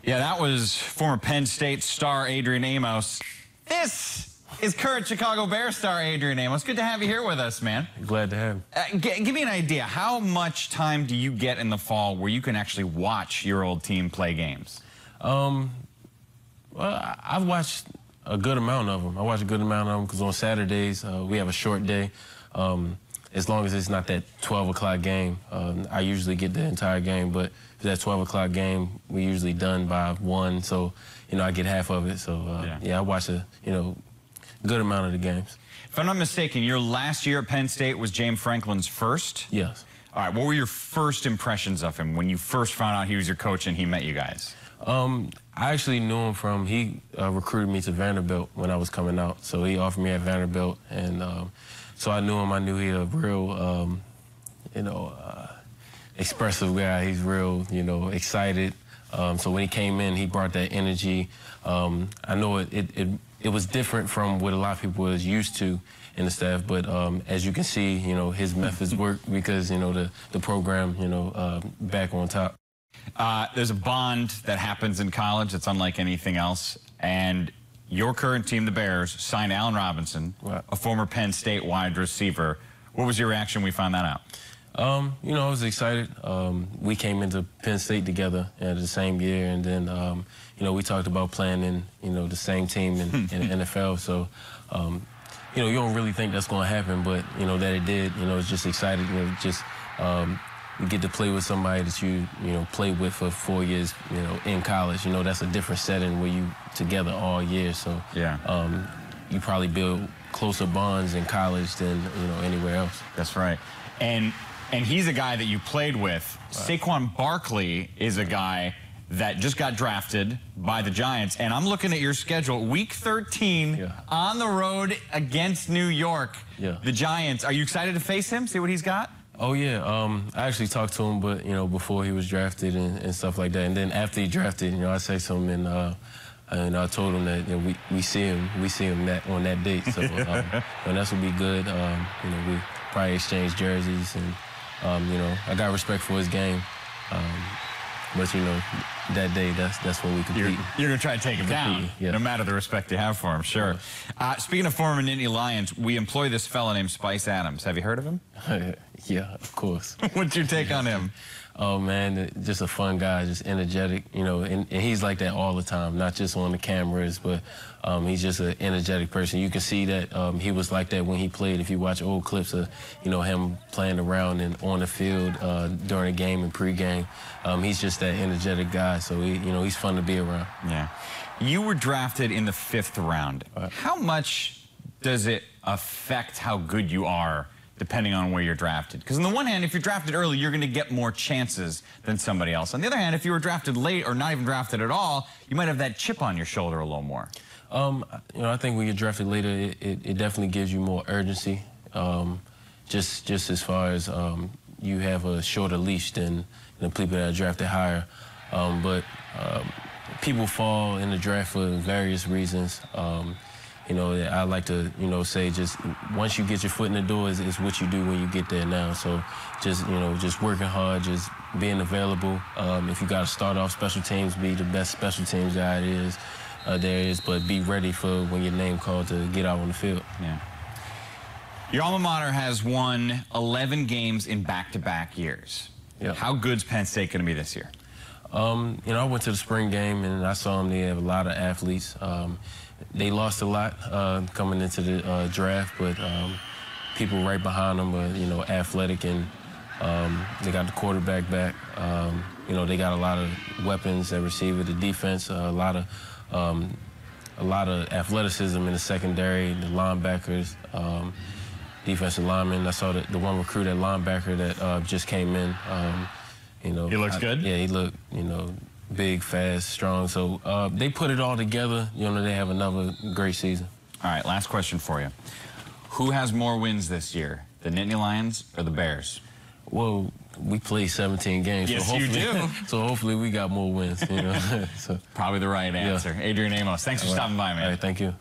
Yeah, that was former Penn State star Adrian Amos. This is current Chicago Bears star Adrian Amos. Good to have you here with us, man. Glad to have you. Give me an idea. How much time do you get in the fall where you can actually watch your old team play games? Well, I've watched a good amount of them. I watch a good amount of them because on Saturdays we have a short day. As long as it's not that 12 o'clock game, I usually get the entire game. But if that 12 o'clock game, we're usually done by 1, so I get half of it. So yeah, I watch a good amount of the games. If I'm not mistaken, your last year at Penn State was James Franklin's first? Yes. All right, what were your first impressions of him when you first found out he was your coach and he met you guys? I actually knew him from, he recruited me to Vanderbilt when I was coming out. So he offered me at Vanderbilt, and so I knew him. I knew he a real, expressive guy. He's real, excited. So when he came in, he brought that energy. I know it was different from what a lot of people was used to in the staff, but as you can see, his methods work because, the program, back on top. There's a bond that happens in college that's unlike anything else, and your current team, the Bears, signed Allen Robinson, right, a former Penn State wide receiver. What was your reaction when we found that out? I was excited. We came into Penn State together at the same year, and then, we talked about playing in, the same team in the NFL. So, you don't really think that's going to happen, but, that it did. It's just exciting. You get to play with somebody that you played with for 4 years, in college. That's a different setting where you together all year. So, yeah, you probably build closer bonds in college than, anywhere else. That's right. And he's a guy that you played with. Right. Saquon Barkley is a guy that just got drafted by the Giants. And I'm looking at your schedule. Week 13 on the road against New York. Yeah. The Giants. Are you excited to face him? See what he's got? Oh, yeah. I actually talked to him, but, before he was drafted and stuff like that. And then after he drafted, I say something, and I told him that we see him on that date. So and that's what be good. We probably exchange jerseys, and I got respect for his game. But that day, that's when we compete. You're gonna try to take him down, no matter the respect you have for him. Sure. Speaking of former Nittany Lions, we employ this fella named Spice Adams. Have you heard of him? Yeah, of course. What's your take on him? Oh, man, just a fun guy, just energetic, and he's like that all the time, not just on the cameras, but he's just an energetic person. You can see that he was like that when he played. If you watch old clips of, him playing around and on the field during a game and pregame, he's just that energetic guy, so he's fun to be around. Yeah. You were drafted in the 5th round. Right. How much does it affect how good you are depending on where you're drafted? Because on the one hand, if you're drafted early, you're going to get more chances than somebody else. On the other hand, if you were drafted late or not even drafted at all, you might have that chip on your shoulder a little more. I think when you're drafted later, it definitely gives you more urgency. Just as far as you have a shorter leash than the people that are drafted higher. But people fall in the draft for various reasons. I like to, say just once you get your foot in the door is what you do when you get there now. So just working hard, just being available. If you got to start off special teams, be the best special teams guy there is, but be ready for when your name called to get out on the field. Yeah. Your alma mater has won 11 games in back-to-back years. Yeah. How good's Penn State going to be this year? I went to the spring game and I saw them. They have a lot of athletes. They lost a lot coming into the draft, but people right behind them are, athletic, and they got the quarterback back. They got a lot of weapons at receiver, the defense, a lot of athleticism in the secondary, the linebackers, defensive linemen. I saw the one recruit at linebacker that just came in. He looks good? Yeah, he looked, big, fast, strong. So they put it all together. They have another great season. All right, last question for you. Who has more wins this year, the Nittany Lions or the Bears? Well, we played 17 games. Yes, so you do. So hopefully we got more wins. So probably the right answer. Yeah. Adrian Amos, thanks for stopping by, man. All right, thank you.